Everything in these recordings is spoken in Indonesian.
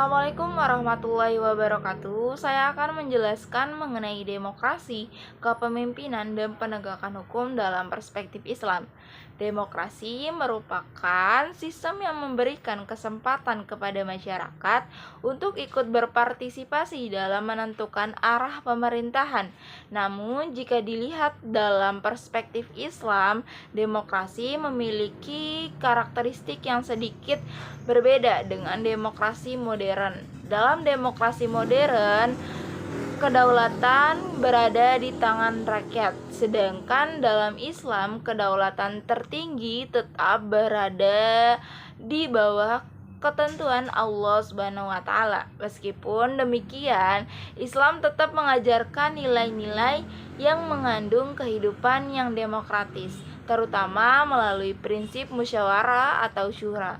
Assalamualaikum warahmatullahi wabarakatuh. Saya akan menjelaskan mengenai demokrasi, kepemimpinan, dan penegakan hukum dalam perspektif Islam. Demokrasi merupakan sistem yang memberikan kesempatan kepada masyarakat untuk ikut berpartisipasi dalam menentukan arah pemerintahan. Namun, jika dilihat dalam perspektif Islam, demokrasi memiliki karakteristik yang sedikit berbeda dengan demokrasi modern. Dalam demokrasi modern, kedaulatan berada di tangan rakyat, sedangkan dalam Islam, kedaulatan tertinggi tetap berada di bawah ketentuan Allah Subhanahu wa taala. Meskipun demikian, Islam tetap mengajarkan nilai-nilai yang mengandung kehidupan yang demokratis, terutama melalui prinsip musyawarah atau syura.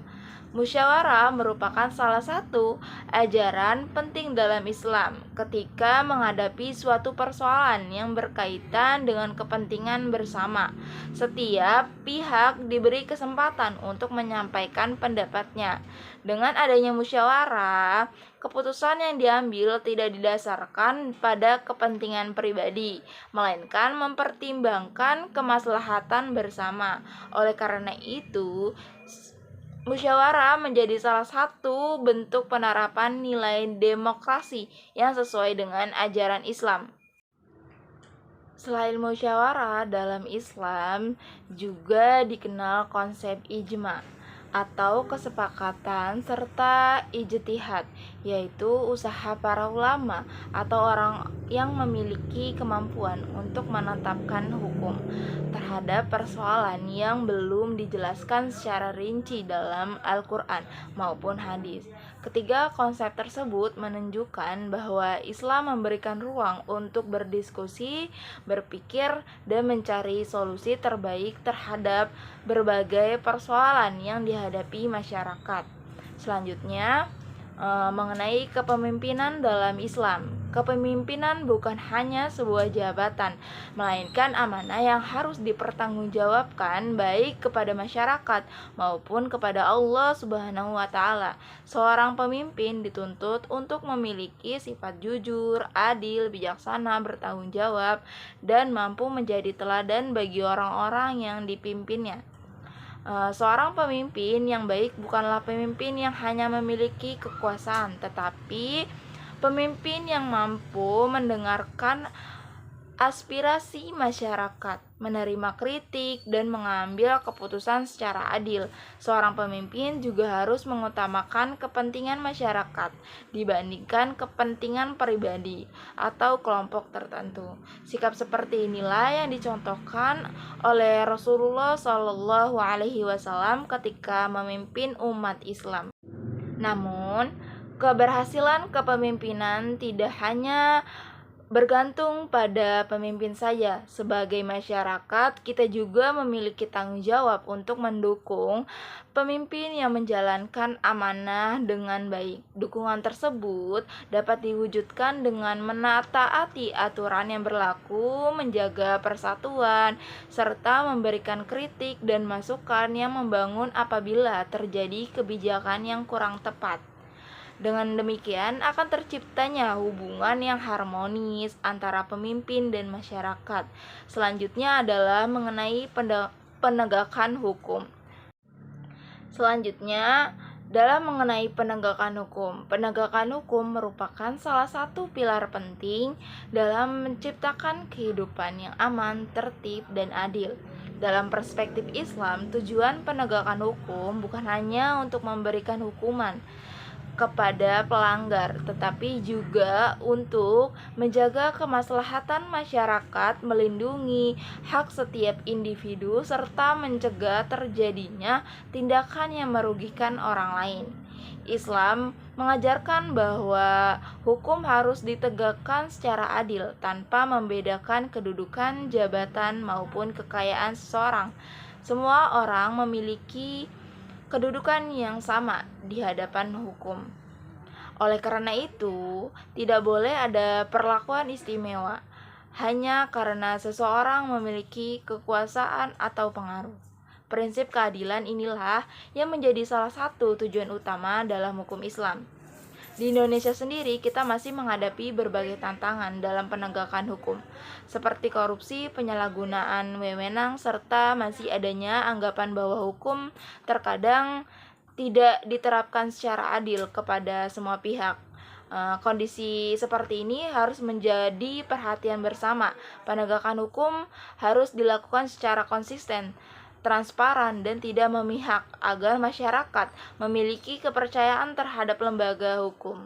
Musyawarah merupakan salah satu ajaran penting dalam Islam ketika menghadapi suatu persoalan yang berkaitan dengan kepentingan bersama. Setiap pihak diberi kesempatan untuk menyampaikan pendapatnya. Dengan adanya musyawarah, keputusan yang diambil tidak didasarkan pada kepentingan pribadi, melainkan mempertimbangkan kemaslahatan bersama. Oleh karena itu, musyawarah menjadi salah satu bentuk penerapan nilai demokrasi yang sesuai dengan ajaran Islam. Selain musyawarah, dalam Islam juga dikenal konsep ijma atau kesepakatan serta ijtihad, yaitu usaha para ulama atau orang yang memiliki kemampuan untuk menetapkan hukum terhadap persoalan yang belum dijelaskan secara rinci dalam Al-Quran maupun hadis. Ketiga konsep tersebut menunjukkan bahwa Islam memberikan ruang untuk berdiskusi, berpikir, dan mencari solusi terbaik terhadap berbagai persoalan yang dihadapi masyarakat. Selanjutnya, mengenai kepemimpinan dalam Islam. Kepemimpinan bukan hanya sebuah jabatan, melainkan amanah yang harus dipertanggungjawabkan baik kepada masyarakat maupun kepada Allah Subhanahu wa taala. Seorang pemimpin dituntut untuk memiliki sifat jujur, adil, bijaksana, bertanggung jawab, dan mampu menjadi teladan bagi orang-orang yang dipimpinnya. Seorang pemimpin yang baik bukanlah pemimpin yang hanya memiliki kekuasaan, tetapi pemimpin yang mampu mendengarkan aspirasi masyarakat, menerima kritik, dan mengambil keputusan secara adil. Seorang pemimpin juga harus mengutamakan kepentingan masyarakat dibandingkan kepentingan pribadi atau kelompok tertentu. Sikap seperti inilah yang dicontohkan oleh Rasulullah Shallallahu Alaihi Wasallam ketika memimpin umat Islam. Namun, keberhasilan kepemimpinan tidak hanya bergantung pada pemimpin saja. Sebagai masyarakat, kita juga memiliki tanggung jawab untuk mendukung pemimpin yang menjalankan amanah dengan baik. Dukungan tersebut dapat diwujudkan dengan menaati aturan yang berlaku, menjaga persatuan, serta memberikan kritik dan masukan yang membangun apabila terjadi kebijakan yang kurang tepat. Dengan demikian akan terciptanya hubungan yang harmonis antara pemimpin dan masyarakat. Selanjutnya adalah mengenai penegakan hukum. Penegakan hukum merupakan salah satu pilar penting dalam menciptakan kehidupan yang aman, tertib, dan adil. Dalam perspektif Islam, tujuan penegakan hukum bukan hanya untuk memberikan hukuman kepada pelanggar, tetapi juga untuk menjaga kemaslahatan masyarakat, melindungi hak setiap individu, serta mencegah terjadinya tindakan yang merugikan orang lain. Islam mengajarkan bahwa hukum harus ditegakkan secara adil tanpa membedakan kedudukan, jabatan, maupun kekayaan seseorang. Semua orang memiliki kedudukan yang sama di hadapan hukum. Oleh karena itu, tidak boleh ada perlakuan istimewa hanya karena seseorang memiliki kekuasaan atau pengaruh. Prinsip keadilan inilah yang menjadi salah satu tujuan utama dalam hukum Islam. Di Indonesia sendiri, kita masih menghadapi berbagai tantangan dalam penegakan hukum, seperti korupsi, penyalahgunaan wewenang, serta masih adanya anggapan bahwa hukum terkadang tidak diterapkan secara adil kepada semua pihak. Kondisi seperti ini harus menjadi perhatian bersama. Penegakan hukum harus dilakukan secara konsisten, transparan, dan tidak memihak agar masyarakat memiliki kepercayaan terhadap lembaga hukum.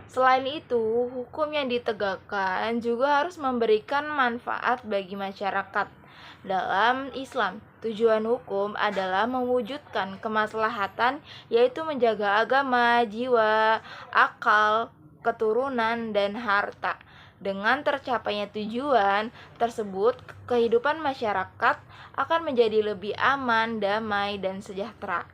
Selain itu, hukum yang ditegakkan juga harus memberikan manfaat bagi masyarakat. Dalam Islam, tujuan hukum adalah mewujudkan kemaslahatan, yaitu menjaga agama, jiwa, akal, keturunan, dan harta. Dengan tercapainya tujuan tersebut, kehidupan masyarakat akan menjadi lebih aman, damai, dan sejahtera.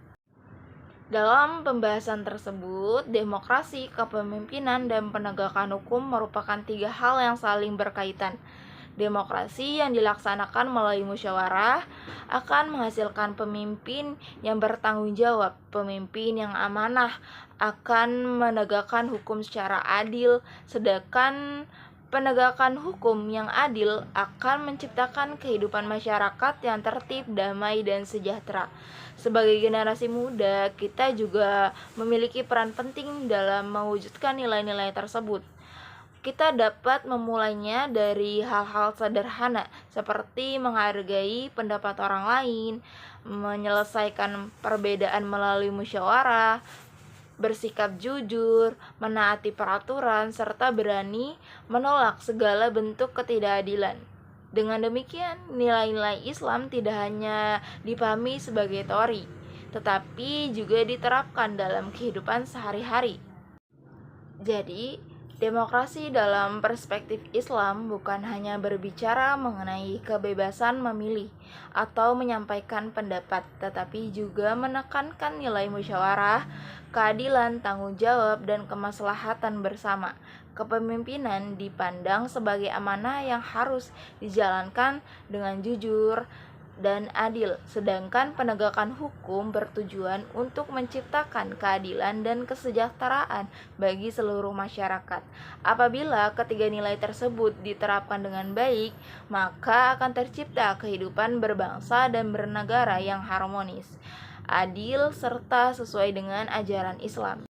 Dalam pembahasan tersebut, demokrasi, kepemimpinan, dan penegakan hukum merupakan 3 hal yang saling berkaitan. Demokrasi yang dilaksanakan melalui musyawarah akan menghasilkan pemimpin yang bertanggung jawab. Pemimpin yang amanah akan menegakkan hukum secara adil, sedangkan penegakan hukum yang adil akan menciptakan kehidupan masyarakat yang tertib, damai, dan sejahtera. Sebagai generasi muda, kita juga memiliki peran penting dalam mewujudkan nilai-nilai tersebut. Kita dapat memulainya dari hal-hal sederhana seperti menghargai pendapat orang lain, menyelesaikan perbedaan melalui musyawarah, bersikap jujur, menaati peraturan, serta berani menolak segala bentuk ketidakadilan. Dengan demikian, nilai-nilai Islam tidak hanya dipahami sebagai teori, tetapi juga diterapkan dalam kehidupan sehari-hari. Jadi, demokrasi dalam perspektif Islam bukan hanya berbicara mengenai kebebasan memilih atau menyampaikan pendapat, tetapi juga menekankan nilai musyawarah, keadilan, tanggung jawab, dan kemaslahatan bersama. Kepemimpinan dipandang sebagai amanah yang harus dijalankan dengan jujur dan adil, sedangkan penegakan hukum bertujuan untuk menciptakan keadilan dan kesejahteraan bagi seluruh masyarakat. Apabila ketiga nilai tersebut diterapkan dengan baik, maka akan tercipta kehidupan berbangsa dan bernegara yang harmonis, adil, serta sesuai dengan ajaran Islam.